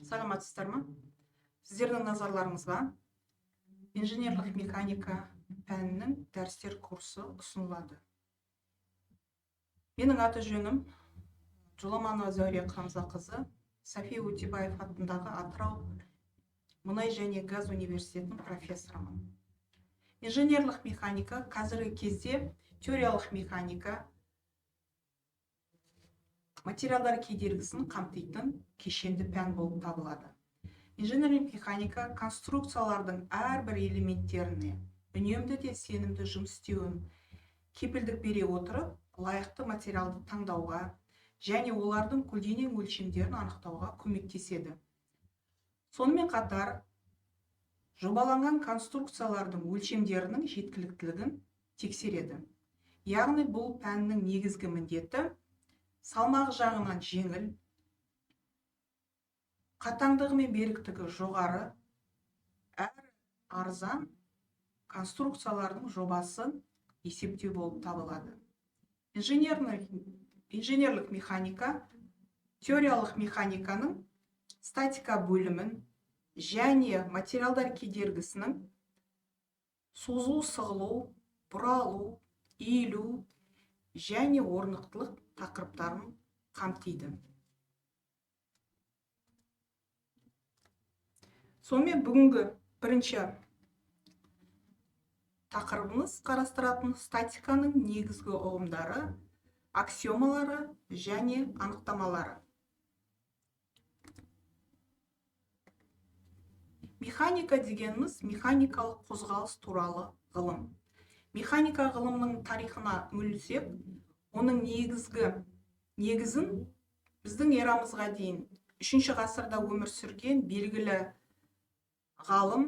Саламатсыздар ма? Сіздердің назарларыңызға инженерлік механика пәнінің дәрістер курсы ұсынылады. Менің аты жөнім Жоламанова Зәуре Қамзақызы, София Утебаев атындағы Атырау мұнай және газ университетінің профессорымын. Инженерлік механика қазіргі кезде теориялық механика, материалдар кедергісін қамтитын кешенді пән болып табылады. Инженерлік механика конструкциялардың әрбір элементтеріне үнемді де сенімді жұмыс істеуін кепілдік бере отырып, лайықты материалды таңдауға және олардың көлденең өлшемдерін анықтауға көмектеседі. Сонымен қатар, жобаланған конструкциялардың өлшемдерінің жеткіліктілігін тексереді. Яғни бұл пәннің негізгі міндеті салмақ жағынан жеңіл, қатаңдығы мен беріктігі жоғары, әрі арзан конструкциялардың жобасын есептеу болып табылады. Инженерлік механика теориялық механиканың статика бөлімін және материалдар кедергісінің созылу, сығылу, бұралу, иілу және орнықтылық тақырыптарын қамтиды. Сонымен бүгінгі бірінші тақырыбымыз қарастыратын статиканың негізгі ұғымдары, аксиомалары және анықтамалары. Механика дегеніміз механикалық қозғалыс туралы ғылым. Механика ғылымның тарихына үңілсек, оның негізін біздің эрамызға дейін 3 ғасырда өмір сүрген белгілі ғалым,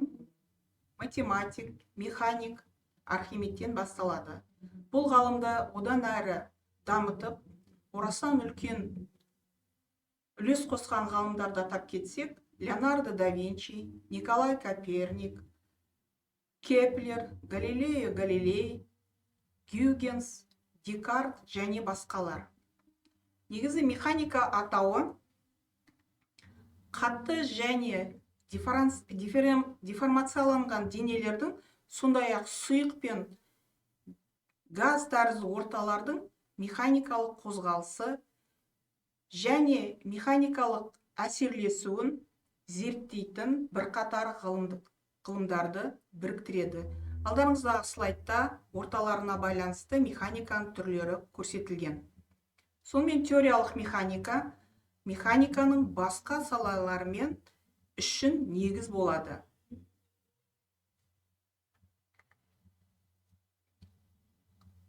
математик, механик Архимедтен басталады. Бұл ғалымды одан әрі дамытып, орасан үлкен үлес қосқан ғалымдарды атап кетсек, Леонардо да Винчи, Николай Коперник, Кеплер, Галилео Галилей, Гюйгенс, Декарт және басқалар. Негізі механика атауы қатты және деформацияланған денелердің, сондай-ақ сұйық пен газ тәрізді орталардың механикалық қозғалысы және механикалық әсерлесуін зерттейтін бірқатар ғылымдарды біріктіреді. Алдарыңыздағы слайдта орталарына байланысты механиканың түрлері көрсетілген. Сонымен теориялық механика механиканың басқа салаларымен үшін негіз болады.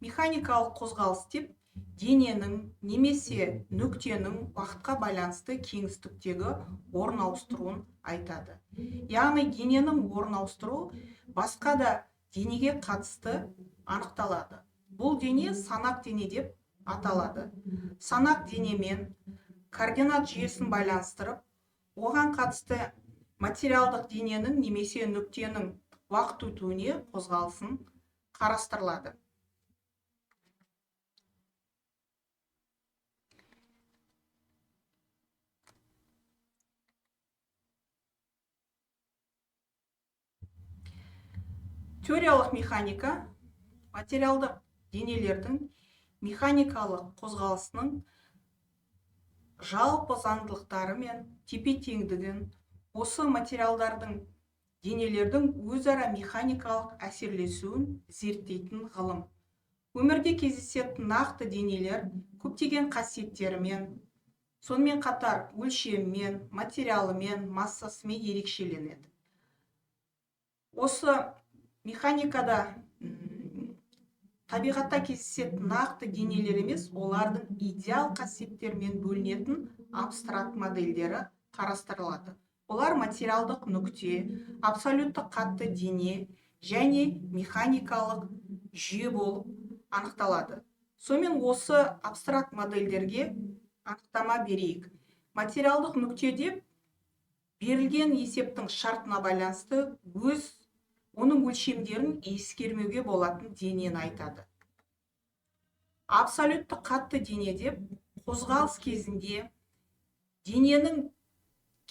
Механикалық қозғалыс деп дененің немесе нүктенің уақытқа байланысты кеңістіктегі орын ауыстыруын айтады. Яғни дененің орын ауыстыру басқа да денеге қатысты анықталады. Бұл дене санақ дене деп аталады. Санақ денемен координат жүйесін байланыстырып, оған қатысты материалдық дененің немесе нүктенің уақыт өтуіне қозғалысын қарастырылады. Теориялық механика материалдық денелердің механикалық қозғалысының жалпы заңдылықтары мен тепе-теңдігін, осы материалдардың денелердің өзара механикалық әсерлесуін зерттейтін ғылым. Өмірде кездесетін нақты денелер көптеген қасиеттерімен, сонымен қатар өлшемімен, материалымен, массасымен ерекшеленеді. Осы механикада табиғатта кездесетін нақты денелер емес, олардың идеал қасиеттермен бөлінетін абстракт модельдері қарастырылады. Олар материалдық нүкте, абсолютті қатты дене және механикалық жүйе болып анықталады. Сонымен осы абстракт модельдерге анықтама берейік. Материалдық нүкте деп берілген есептің шартына байланысты оның өлшемдерін ескермеуге болатын денені айтады. Абсолютті қатты дене деп қозғалыс кезінде дененің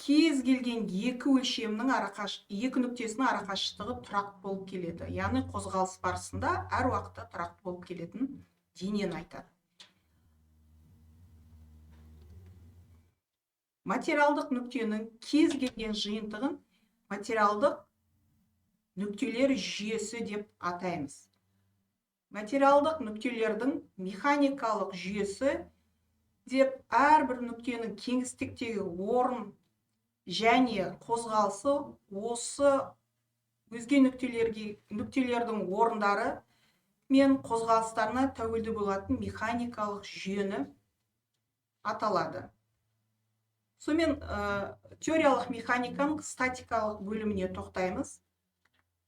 кез келген екі өлшемнің екі нүктесінің арақашықтығы тұрақты болып келеді. Яғни қозғалыс барысында әр уақытта тұрақты болып келетін денені айтады. Материалдық нүктенің кез келген жиынтығын материалдық нүктелер жүйесі деп атаймыз. Материалдық нүктелердің механикалық жүйесі деп әрбір нүктенің кеңістіктегі орын және қозғалысы осы өзге нүктелердің орындары мен қозғалыстарына тәуелді болатын механикалық жүйені аталады. Сонымен теориялық механиканың статикалық бөліміне тоқтаймыз.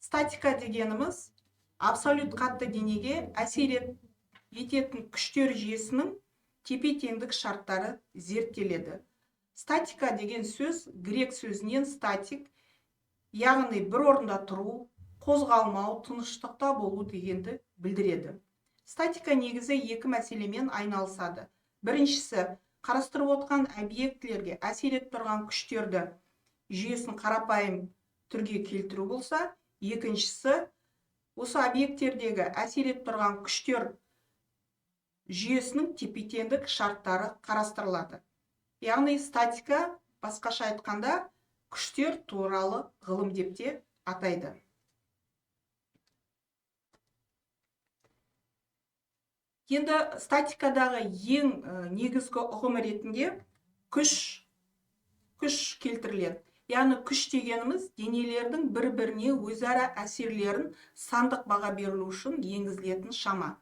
Статика дегеніміз абсолют қатты денеге әсер ететін күштер жүйесінің тепе-теңдік шарттары зерттеледі. Статика деген сөз грек сөзінен статик, яғни бір орында тұру, қозғалмау, тыныштықта болу дегенді білдіреді. Статика негізі екі мәселемен айналысады. Біріншісі, қарастырып отқан объектілерге әсер етіп тұрған күштерді жүйесін қарапайым түрге келтіру болса, екіншісі, осы объекттердегі әсер етіп тұрған күштер жүйесінің тепе-теңдік шарттары қарастырылады. Яғни статика, басқаша айтқанда, күштер туралы ғылым деп те атайды. Енді статикадағы ең негізгі ұғым ретінде күш келтіріледі. Яғни күш дегеніміз денелердің бір-біріне өзара әсерлерін сандық баға берілу үшін енгізілетін шама.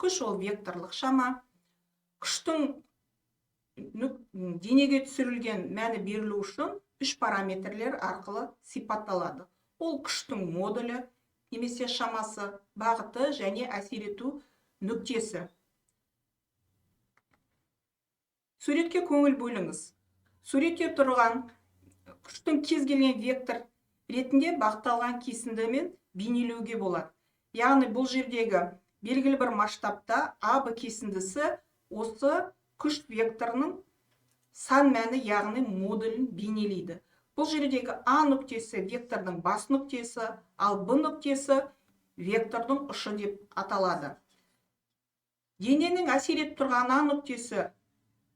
Күш ол векторлық шама. Күштің денеге түсірілген мәні берілу үшін үш параметрлер арқылы сипатталады. Ол күштің модулі, немесе шамасы, бағыты және әсер ету нүктесі. Суретке көңіл бөліңіз. Суретте тұрған күштің кез келген вектор ретінде бағытталған кесіндімен бейнелеуге болады. Яғни бұл жердегі белгілі бір масштабта АБ кесіндісі осы күш векторының сан мәні, яғни модулін бейнелейді. Бұл жердегі А нүктесі вектордың бас нүктесі, ал Б нүктесі вектордың ұшы деп аталады. Дененің әсер етіп тұрған А нүктесі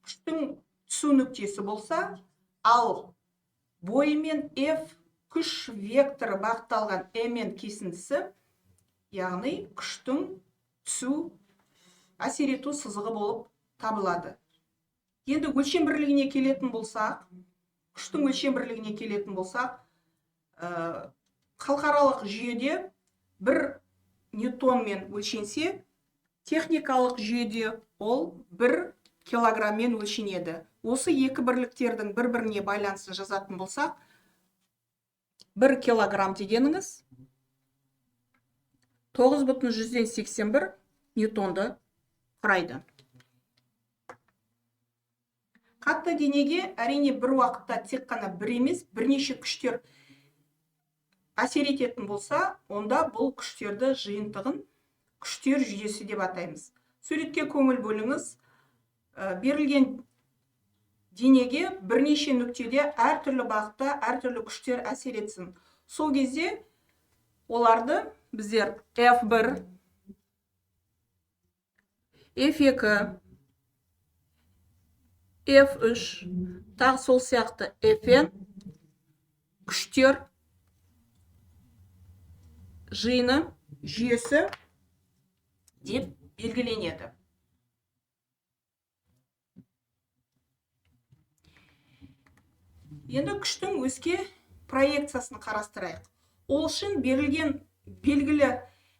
күштің түсу нүктесі болса, ал бойымен F күш векторы бағытталған Мен кесіндісі, яғни күштің түсу әсер ету сызығы болып табылады. Енді өлшем бірлігіне келетін болсақ, күштің өлшем бірлігіне келетін болсақ, халықаралық жүйеде 1 ньютонмен өлшенсе, техникалық жүйеде ол 1 килограммен өлшенеді. Осы екі бірліктердің бір-біріне байланысын жазатын болсақ, 1 килограмм дегеніңіз 9,81 ньютонды құрайды. Қатты денеге әрине бір уақытта тек қана бір емес, бірнеше күштер әсер ететін болса, онда бұл күштерді жиынтығын күштер жүйесі деп атаймыз. Суретке көңіл бөліңіз. Берілген денеге бірнеше нүктеде әртүрлі бағытта әртүрлі күштер әсер етсін. Сол кезде оларды біздер F1, F2, F3, тағы сол сияқты Fn күштер жиыны жүйесі деп белгіленеді. Енді күштің өзге проекциясын қарастырайық. Ол үшін берілген белгілі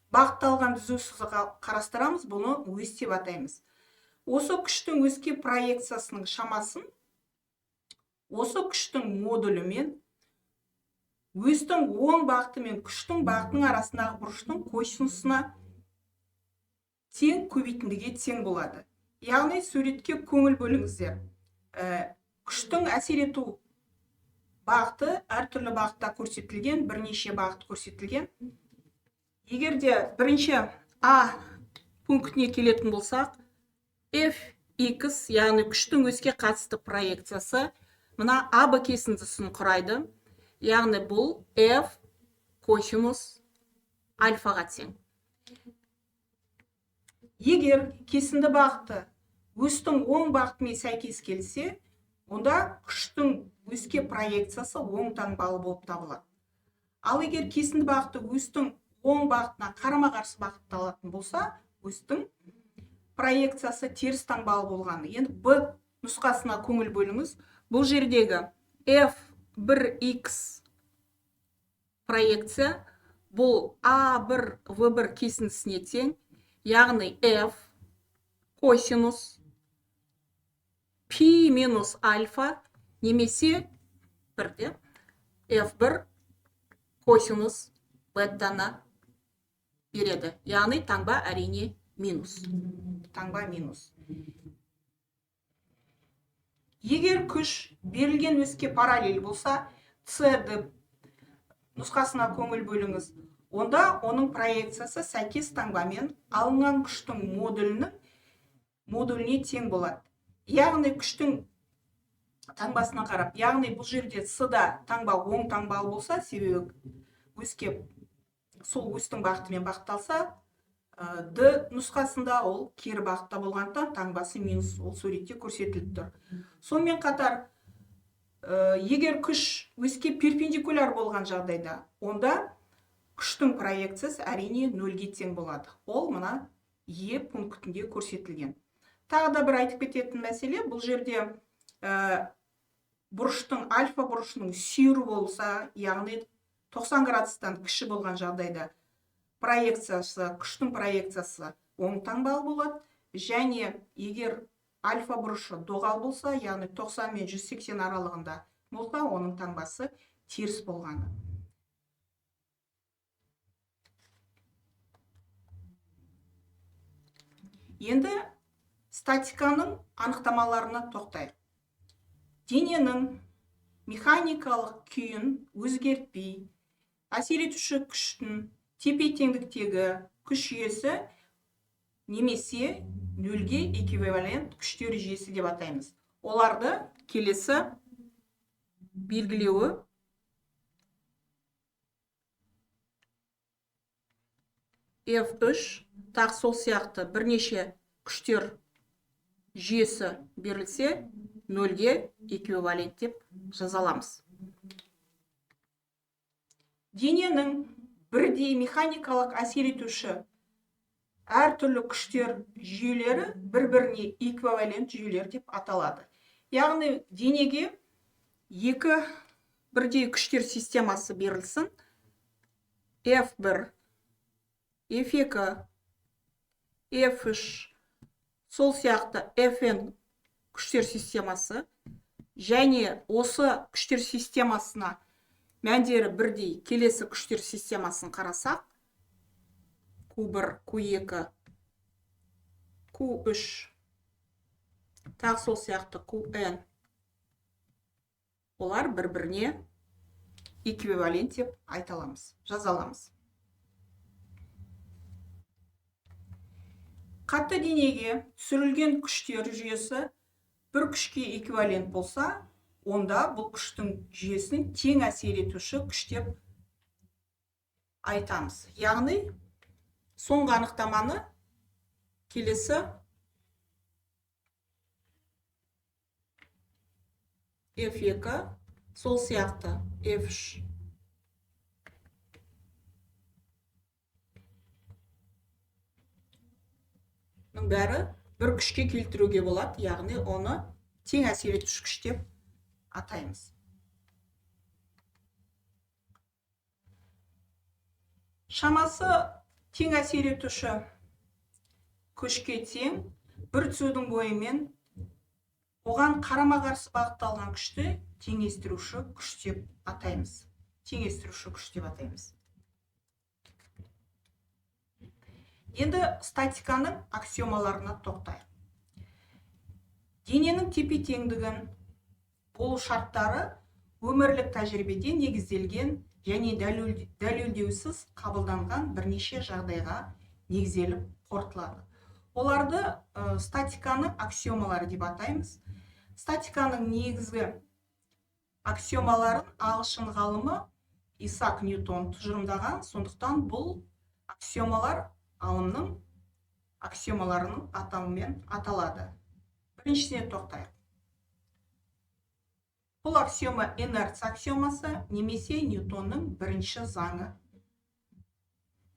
бағытталған түзу сызығы қарастырамыз, бұны ось деп атаймыз. Осы күштің өзге проекциясының шамасын осы күштің модулімен өстің оң бағыты мен күштің бағытының арасындағы бұрыштың косинусына тең көбейтіндіге тең болады. Яғни суретке көңіл бөліңіздер. Күштің әсер ету бағыты әртүрлі бағытта көрсетілген, бірнеше бағыт көрсетілген. Егерде бірінші А пунктіне келетін болсақ, Fx, яғни күштің өске қатысты проекциясы мына АБ кесіндісін құрайды. Яғни бұл F косинус альфаға тең. Егер кесінді бағыты өстің оң бағытымен сәйкес келсе, онда күштің өске проекциясы оң таңбалы болып табылады. Ал егер кесінді бағыты өстің оң бағытына қарама-қарсы бағытталатын болса, өстің проекциясы теріс таңбалы болғаны. Енді Б нұсқасына көңіл бөліңіз. Бұл жердегі F1X проекция бұл A1 V1 кесіндісіне тең, яғни F косинус пи минус альфа немесе бірде F1 косинус беттаны береді. Яғни таңба әрине минус. Таңба минус. Егер күш берілген өске параллель болса, CD нұсқасына көңіл бөліңіз. Онда оның проекциясы сәйкес таңбамен алынған күштің модуліне тең болады. Яғни күштің таңбасына қарап, яғни бұл жерде С-да таңба оң таңбалы болса, себебі өске сол өстің бағытымен бағытталса, Д нұсқасында ол кері бағытта болғандықтан таңбасы минус, ол суретте көрсетіліп тұр. Сонымен қатар, егер күш өске перпендикуляр болған жағдайда, онда күштің проекциясы әрине нөлге тең болады. Ол мына Е пунктінде көрсетілген. Тағы да бір айтып кететін мәселе, бұл жерде бұрыштың альфа бұрышының сүйірі болса, яғни 90 градустан кіші болған жағдайда күштің проекциясы оң таңбалы болады, және егер альфа бұрышы доғал болса, яғни 90 мен 180 аралығында болса, оның таңбасы теріс болғаны. Енді статиканың анықтамаларына тоқтайық. Дененің механикалық күйін өзгертпей, әсер етуші күштің тепе-теңдіктегі күш жүйесі немесе нөлге эквивалент күштер жүйесі деп атаймыз. Оларды келесі белгілеуі F3 тақ сол сияқты бірнеше күштер жүйесі берілсе, нөлге эквивалент деп жазаламыз. Дененің бірдей механикалық әсер етуші әртүрлі күштер жүйелері бір-біріне эквивалент жүйелер деп аталады. Яғни денеге екі бірдей күштер системасы берілсін. F1, F2, F3, сол сияқты Fn күштер системасы, және осы күштер системасына мәндері бірдей келесі күштер системасын қарасақ, Q1, Q2, Q3, тағы сол сияқты Qn, олар бір-біріне эквивалент деп айталамыз, жазаламыз. Қатты денеге түсірілген күштер жүйесі бір күшке эквивалент болса, онда бұл күштің жүйесін тең әсер етуші күш деп айтамыз. Яғни, соңғы анықтаманы келесі F2, сол сияқты F3. Бәрі бір күшке келтіруге болады, яғни оны тең әсер етуші күш деп атаймыз. Шамасы тең әсер етуші күшке тең бір түзудің бойымен оған қарама-қарсы бағытталған күшті теңестіруші күш деп атаймыз. Теңестіруші күш деп атаймыз. Енді статиканың аксиомаларына тоқтайық. Дененің тепе-теңдігін болу шарттары өмірлік тәжірибеде негізделген және дәлелдеусіз қабылданған бірнеше жағдайға негізделіп қорытылады. Оларды статиканың аксиомалары деп атаймыз. Статиканың негізгі аксиомаларын ағылшын ғалымы Исаак Ньютон тұжырымдаған, сондықтан бұл аксиомалар ғалымның аксиомаларының атауымен аталады. Біріншісіне тоқтайық. Бұл аксиома инерция аксиомасы немесе Ньютонның бірінші заңы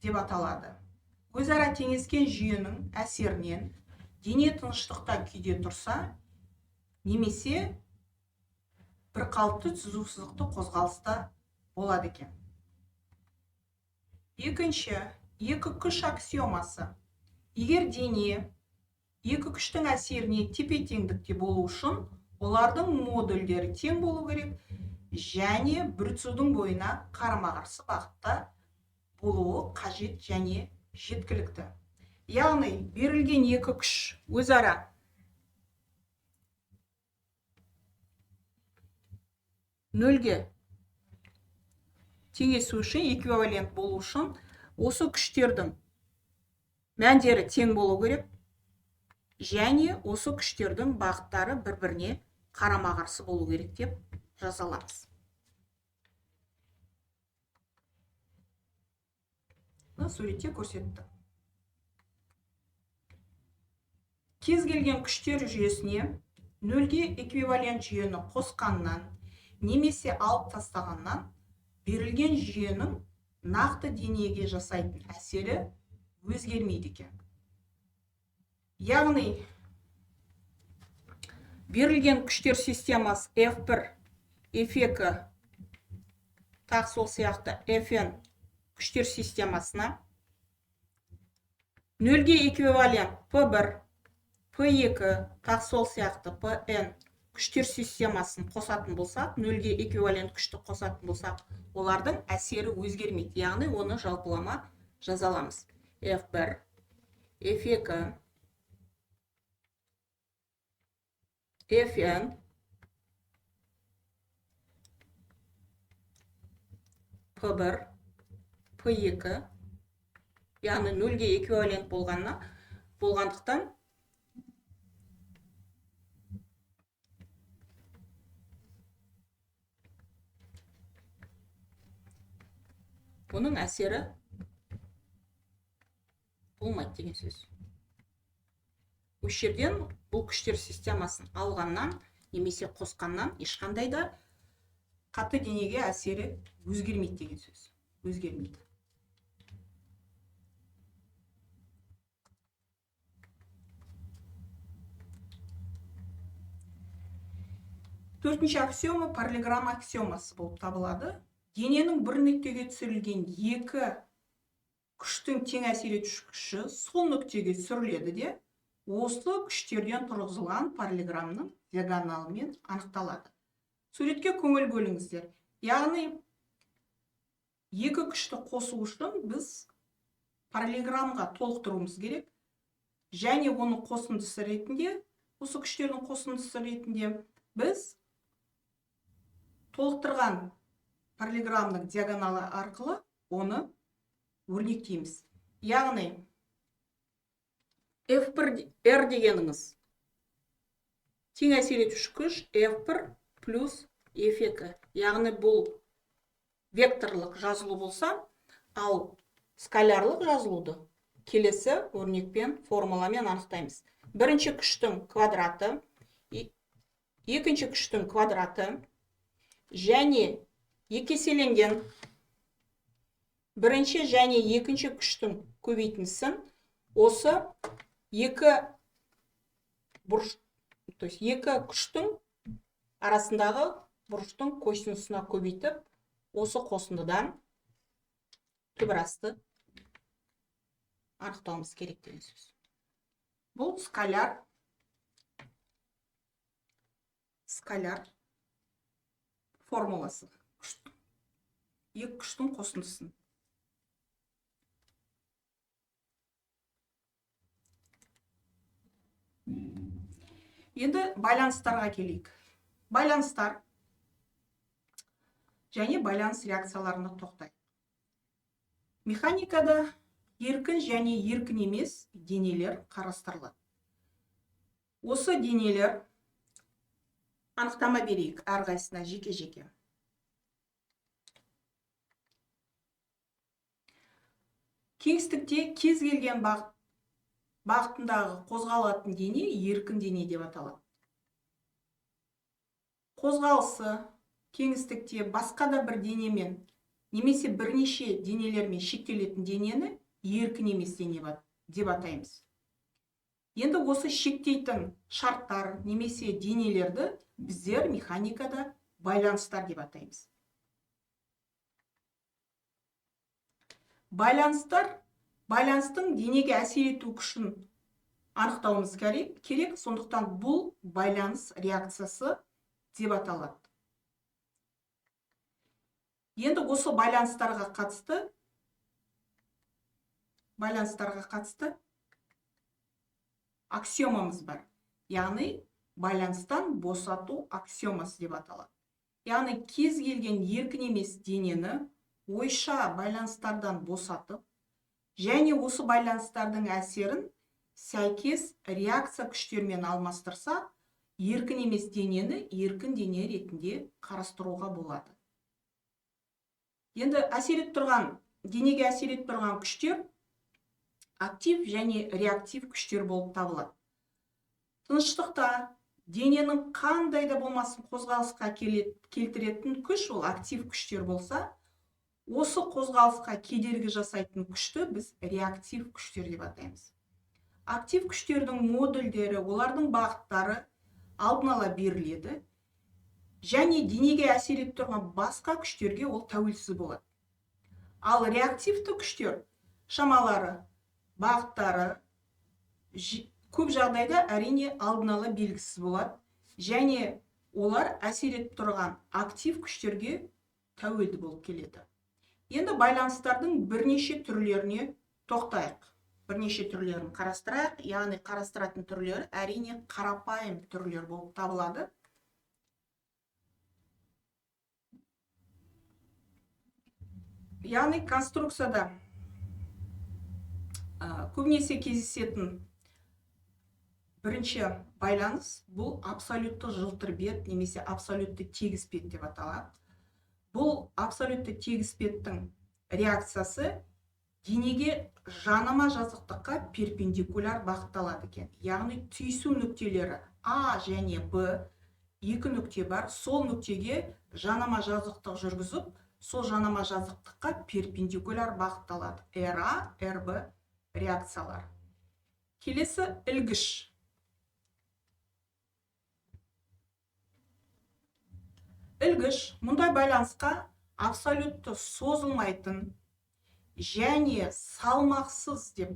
деп аталады. Өзара теңескен жүйенің әсерінен дене тыныштықта күйде тұрса, немесе бір қалыпты түзу сызықты қозғалыста болады екен. Екінші, екі күш аксиомасы. Егер дене екі күштің әсеріне тепе-теңдікте болу үшін, олардың модульдері тең болу керек және бір түзудің бойына қарама-қарсы бағытта болуы қажет және жеткілікті. Яғни берілген екі күш өзара нөлге теңесу үшін, эквивалент болу үшін, осы күштердің мәндері тең болу керек және осы күштердің бағыттары бір-біріне қарама-қарсы болу керек деп жазаламыз. Суретте көрсетті. Кез келген күштер жүйесіне нөлге эквивалент жүйені қосқаннан немесе алып тастағаннан берілген жүйенің нақты денеге жасайтын әсері өзгермейді екен. Яғни берілген күштер системасы F1, F2, тағы сол сияқты Fn күштер системасына нөлге эквивалент P1, P2, тағы сол сияқты Pn күштер системасын қосатын болсақ, нөлге эквивалент күшті қосатын болсақ, олардың әсері өзгермейді. Яғни оны жалпылама жазаламыз. F1, F2, Fn, P1, P2, яғни нөлге эквивалент болғандықтан бұның әсері болмайды деген сөз. Осы жерден бұл күштер системасын алғаннан немесе қосқаннан ешқандай да қатты денеге әсері өзгермейді деген сөз. Өзгермейді. Төртінші аксиома параллелограмма аксиомасы болып табылады. Дененің бір нүктеге түсірілген екі күштің тең әсер етуші күші сол нүктеге түсіріледі де, осы күштерден тұрғызылған параллелограммның диагоналымен анықталады. Суретке көңіл бөліңіздер. Яғни екі күшті қосу үшін біз параллелограммға толықтыруымыз керек және оның қосындысы ретінде, осы күштердің қосындысы ретінде біз толықтырған параллелограммның диагоналы арқылы оны өрнектейміз. Яғни F1R дегеніңіз тең әсер етуші күш F1 плюс F2. Яғни бұл векторлық жазылу болса, ал скалярлық жазылуды келесі өрнекпен, формуламен анықтаймыз. Бірінші күштің квадраты, екінші күштің квадраты және екі еселенген бірінші және екінші күштің көбейтіндісін осы екі күштің арасындағы бұрыштың косинусына көбейтіп, осы қосындыдан түбірасты анықтауымыз керек деген сөз. Бұл скаляр формуласы. Екі күштің қосындысын. Енді байланыстарға келейік. Байланыстар және байланыс реакцияларына тоқтайық. Механикада еркін және еркін емес денелер қарастырылады. Осы денелер Анықтама берейік әрқайсысына жеке-жеке. Кеңістікте кез келген бағытындағы қозғалатын дене еркін дене деп аталады. Қозғалысы кеңістікте басқа да бір денемен немесе бірнеше денелермен шектелетін денені еркін емес дене деп атаймыз. Енді осы шектейтін шарттар немесе денелерді біздер механикада байланыстар деп атаймыз. Байланыстың денеге әсер ету күшін анықтауымыз керек, сондықтан бұл байланыс реакциясы деп аталады. Енді осы байланыстарға қатысты аксиомамыз бар. Яғни байланыстан босату аксиомасы деп аталады. Яғни кез келген еркін емес денені ойша байланыстардан босатып, және осы байланыстардың әсерін сәйкес реакция күштермен алмастырса, еркін емес денені еркін дене ретінде қарастыруға болады. Енді денеге әсер етіп тұрған күштер актив және реактив күштер болып табылады. Тыныштықта дененің қандай да болмасын қозғалысқа келтіретін күш ол актив күштер болса, осы қозғалысқа кедергі жасайтын күшті біз реактив күштер деп атаймыз. Актив күштердің модульдері, олардың бағыттары алдын ала беріледі, және денеге әсер етіп тұрған басқа күштерге ол тәуелсіз болады. Ал реактивті күштер шамалары, бағыттары көп жағдайда әрине алдын ала белгісіз болады, және олар әсер етіп тұрған актив күштерге тәуелді болып келеді. Енді байланыстардың бірнеше түрлеріне тоқтайық. Бірнеше түрлерін қарастырайық. Яғни қарастыратын түрлері әрине қарапайым түрлер болып табылады. Яғни конструкцияда көбінесе кездесетін бірінші байланыс бұл абсолютті жылтыр бет немесе абсолютті тегіс бет деп аталады. Бұл абсолютті тегіс беттің реакциясы денеге жанама жазықтыққа перпендикуляр бағытталады екен. Яғни түйісу нүктелері А және Б екі нүкте бар, сол нүктеге жанама жазықтық жүргізіп, сол жанама жазықтыққа перпендикуляр бағытталады. РА, РБ реакциялар. Келесі ілгіш. Ілгіш мұндай байланысқа абсолютті созылмайтын және салмақсыз деп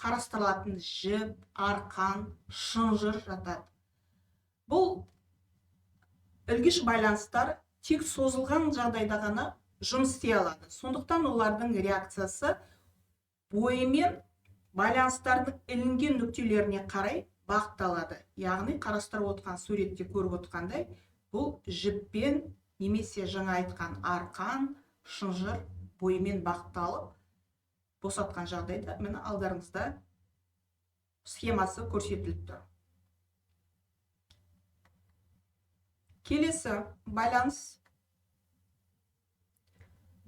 қарастырылатын жіп, арқан, шынжыр жатады. Бұл ілгіш байланыстар тек созылған жағдайда ғана жұмыс істей алады. Сондықтан олардың реакциясы бойымен байланыстардың ілінген нүктелеріне қарай бағытталады. Яғни қарастырып отқан суретте көріп отқандай, бұл жіппен немесе жаңа айтқан арқан, шынжыр бойымен бағытталып босатқан жағдайда міне алдарыңызда схемасы көрсетіліп тұр. Келесі байланыс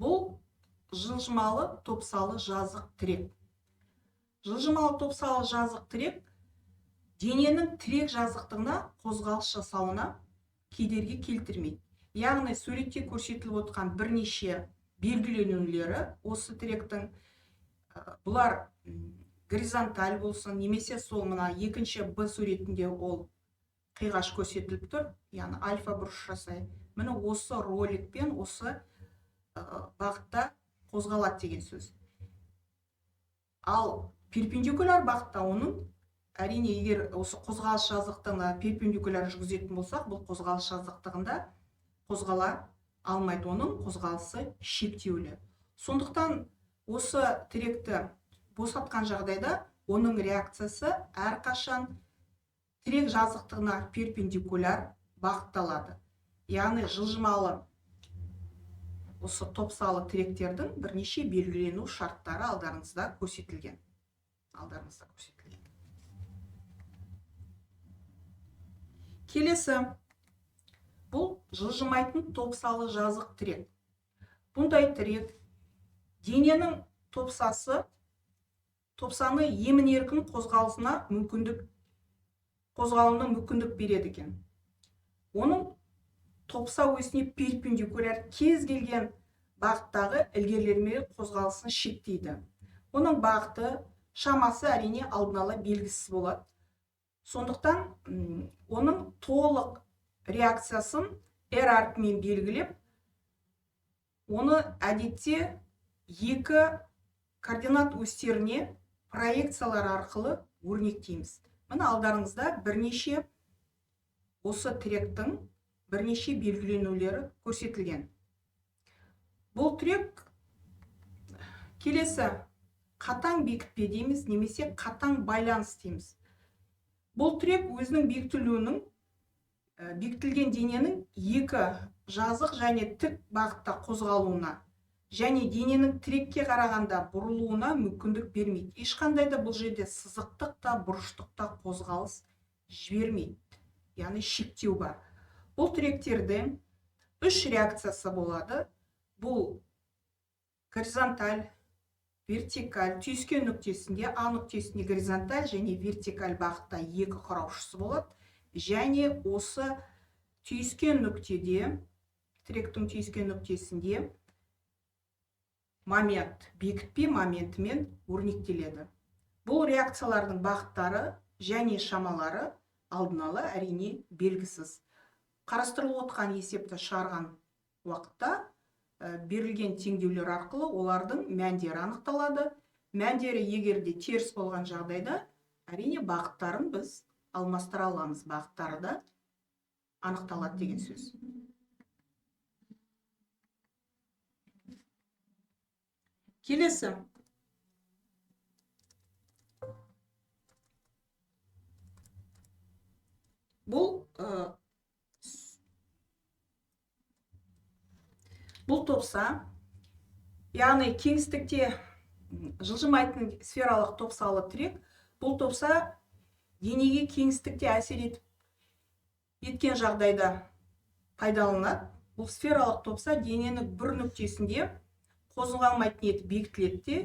бұл жылжымалы топсалы жазық тірек. Жылжымалы топсалы жазық тірек дененің тірек жазықтығына қозғалыс жасауына кедергі келтірмейді. Яғни суретте көрсетіліп отқан бірнеше белгіленулері осы тіректің бұлар горизонталь болсын, немесе сол мына екінші Б суретінде ол қиғаш көрсетіліп тұр, яғни альфа бұрыш жасай. Міне осы роликпен осы бағытта қозғалады деген сөз. Ал перпендикуляр бағытта оның әрине егер осы қозғалыс жазықтығына перпендикуляр жүргізетін болсақ, бұл қозғалыс жазықтығында қозғала алмайды, оның қозғалысы шектеулі. Сондықтан осы тіректі босатқан жағдайда оның реакциясы әрқашан тірек жазықтығына перпендикуляр бағытталады. Яғни жылжымалы осы топсалы тіректердің бірнеше белгілену шарттары алдарыңызда көрсетілген. Келесі бұл жылжымайтын топсалы жазық тірек. Бұндай тірек дененің топсаны емін-еркін қозғалуына мүмкіндік береді екен. Оның топса осіне перпендикуляр кез келген бағыттағы ілгерілерме қозғалысын шектейді. Оның бағыты шамасы әрине алдын ала белгісіз болады. Сондықтан оның толық реакциясын R әрпімен белгілеп, оны әдетте екі координат осьтеріне проекциялар арқылы өрнектейміз. Міне алдарыңызда бірнеше осы тіректің бірнеше белгіленулері көрсетілген. Бұл тірек келесі қатаң бекітпе дейміз, немесе қатаң байланыс дейміз. Бұл тірек өзінің бекітілген дененің екі жазық және тік бағытта қозғалуына және дененің тірекке қарағанда бұрылуына мүмкіндік бермейді. Ешқандай да бұл жерде сызықтық та бұрыштық та қозғалыс жібермейді. Яғни шектеу бар. Бұл тіректердің үш реакциясы болады. Бұл горизонталь, вертикаль, түйіскен нүктесінде А нүктесінде горизонталь және вертикаль бағытта екі құраушысы болады. Және осы түйіскен нүктеде, тіректің түйіскен нүктесінде момент, бекітпе моментімен өрнектеледі. Бұл реакциялардың бағыттары және шамалары алдын ала әрине белгісіз. Қарастырылып отқан есепті шығарған уақытта берілген теңдеулер арқылы олардың мәндері анықталады. Мәндері егерде теріс болған жағдайда әрине бағыттарын біз алмастыра аламыз. Бағыттары да анықталады деген сөз. Келесі. Бұл топса, яғни кеңістікте жылжымайтын сфералық топсалы тірек, бұл топса денеге кеңістікте әсер еткен жағдайда пайдаланады. Бұл сфералық топса дененің бір нүктесінде қозғалмайтын етіп бекітіледі.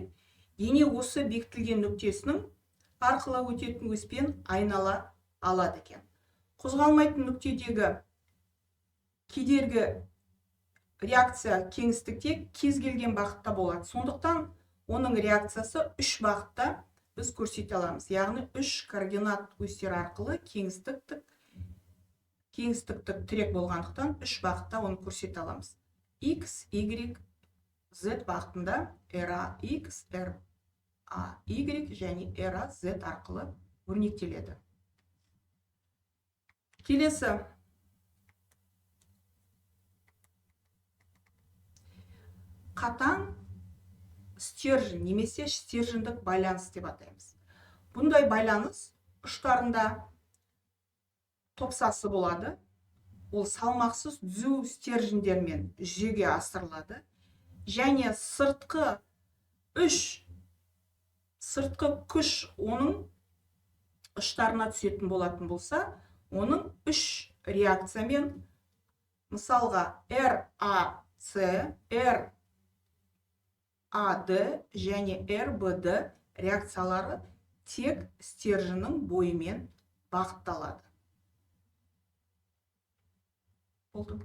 Дене осы бекітілген нүктесінің арқылы өтетін өспен айнала алады екен. Қозғалмайтын нүктедегі кедергі реакция кеңістікте кез келген бағытта болады. Сондықтан оның реакциясы үш бағытта біз көрсете аламыз. Яғни үш координат осьтер арқылы кеңістіктік тірек болғандықтан үш бағытта оны көрсете аламыз. X, Y, Z бағытында RAX, RAY және RAZ арқылы өрнектеледі. Келесі. Қатаң стержень немесе стержендік байланыс деп атаймыз. Бұндай байланыс ұштарында топсасы болады. Ол салмақсыз түзу стержендермен жүзеге асырылады. Және сыртқы күш оның ұштарына түсетін болатын болса, оның үш реакциямен, мысалға RAC, RAD және RBD реакциялары тек стерженнің бойымен бағытталады. Болды.